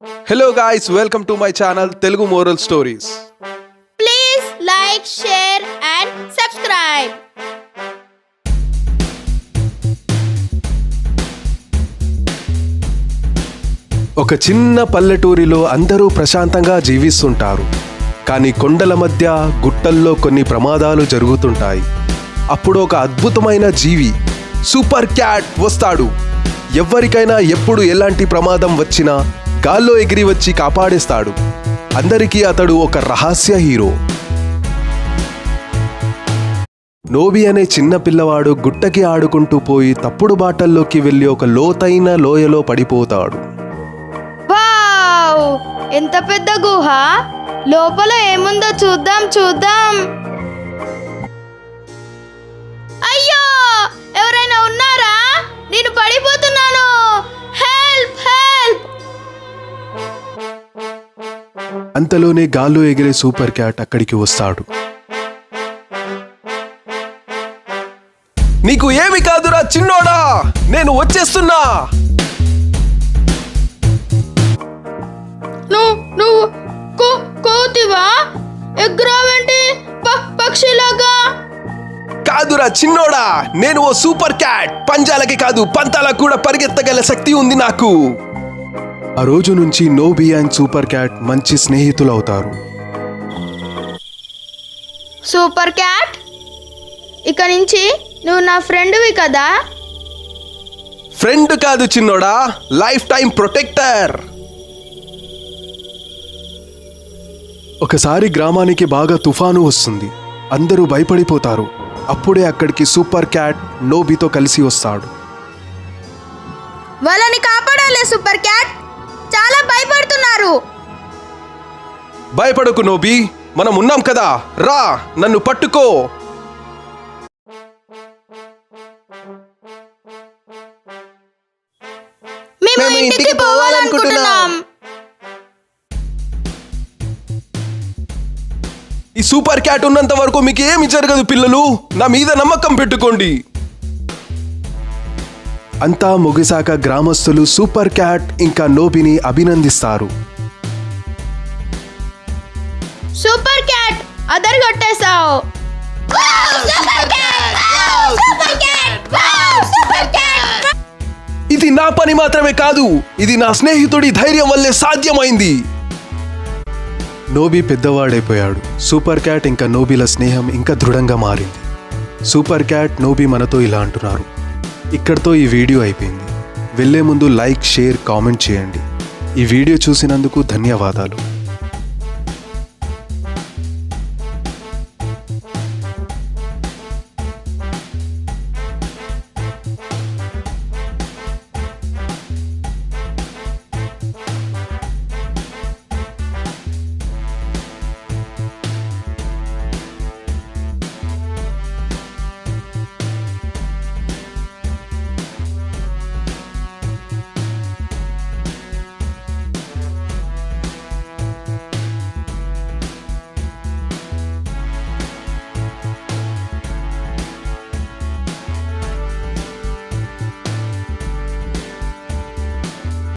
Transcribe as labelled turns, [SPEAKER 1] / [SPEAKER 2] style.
[SPEAKER 1] Hello guys, welcome to my channel Telugu Moral Stories.
[SPEAKER 2] Please like, share and subscribe.
[SPEAKER 1] ఒక చిన్న పల్లెటూరిలో అందరూ ప్రశాంతంగా జీవిస్తుంటారు. కానీ కొండల మధ్య గుట్టల్లో కొన్ని ప్రమాదాలు జరుగుతుంటాయి. అప్పుడు ఒక అద్భుతమైన జీవి సూపర్ క్యాట్ వస్తాడు. ఎవరికైనా ఎప్పుడు ఎలాంటి ప్రమాదం వచ్చినా గాల్లో ఎగిరి వచ్చి కాపాడేస్తాడు. అందరికీ అతడు ఒక రహస్య హీరో. నోబి అనే చిన్న పిల్లవాడు గుట్టకి ఆడుకుంటూ పోయి తప్పుడు బాటల్లోకి వెళ్ళి ఒక లోతైన లోయలో పడిపోతాడు.
[SPEAKER 2] వావ్! ఎంత పెద్ద గుహ! లోపల ఏముందో చూద్దాం. అయ్యో! ఎవరైనా ఉన్నారా? నేను పడిపోతున్నాను. హెల్ప్!
[SPEAKER 1] అంతలోనే గాల్లో ఎగిరే సూపర్ క్యాట్ అక్కడికి వస్తాడు. నీకు ఏమి కాదురా చిన్నోడా, నేను వచ్చేస్తున్నా.
[SPEAKER 2] నువ్వు కోతివా? ఎగ్రావేంటి పక్షిలాగా?
[SPEAKER 1] కాదురా చిన్నోడా, నేను ఓ సూపర్ క్యాట్. పంజాలకి కాదు, పంతాలకు కూడా పరిగెత్తగల శక్తి ఉంది నాకు. ఆ రోజు నుంచి నోబి అండ్ సూపర్ క్యాట్ మంచి స్నేహితులవుతారు.
[SPEAKER 2] సూపర్ క్యాట్, ఇక నుంచి నువ్వు నా ఫ్రెండ్వి కదా?
[SPEAKER 1] ఫ్రెండ్ కాదు చిన్నోడా, లైఫ్ టైం ప్రొటెక్టర్. ఒకసారి గ్రామానికి బాగా తుఫాను వస్తుంది. అందరూ భయపడిపోతారు. అప్పుడే అక్కడికి సూపర్ క్యాట్ నోబితో కలిసి వస్తాడు.
[SPEAKER 2] వాళ్ళని కాపాడాలి సూపర్ క్యాట్, చాలా భయపడుతున్నారు.
[SPEAKER 1] భయపడకు నోబి, మనం ఉన్నాం కదా, రా నన్ను పట్టుకో.
[SPEAKER 2] మేము ఇంటికి పోవాలనుకుంటున్నాం.
[SPEAKER 1] ఈ సూపర్ క్యాట్ ఉన్నంత వరకు మీకు ఏమి జరగదు పిల్లలు, నా మీద నమ్మకం పెట్టుకోండి. అంతా ముగిసాక గ్రామస్తులు సూపర్ క్యాట్ ఇంకా నోబిని అభినందిస్తారు.
[SPEAKER 2] Super cat, అదరగొట్టేశావు.
[SPEAKER 1] ఇది నా పని మాత్రమే కాదు, ఇది నా స్నేహితుడి ధైర్యం వల్లే సాధ్యమైంది. నోబి పెద్దవాడైపోయాడు. సూపర్ క్యాట్ ఇంకా నోబిల స్నేహం ఇంకా దృఢంగా మారింది. సూపర్ క్యాట్, నోబి మనతో ఇలా అంటున్నారు. ఇక్కడితో ఈ వీడియో అయిపోయింది. వెళ్ళే ముందు లైక్, షేర్, కామెంట్ చేయండి. ఈ వీడియో చూసినందుకు ధన్యవాదాలు.